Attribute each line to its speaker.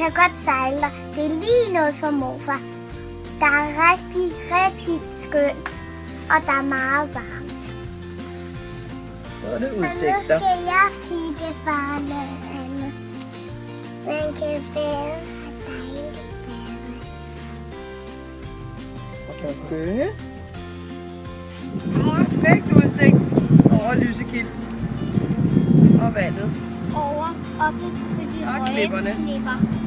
Speaker 1: kan godt sejle der. Det er lige noget for morfar. Der er rigtig, rigtig skønt. Og der er meget varmt.
Speaker 2: Så er det
Speaker 1: Og nu
Speaker 2: udsigter.
Speaker 1: skal jeg kigge bare noget andet. Man kan bade og dejligt bade.
Speaker 2: Og kan gynge. Perfekt udsigt over Lysekilden. Og vandet.
Speaker 1: Over oppe på de
Speaker 2: Og
Speaker 1: høje
Speaker 2: klipperne.
Speaker 1: klipper.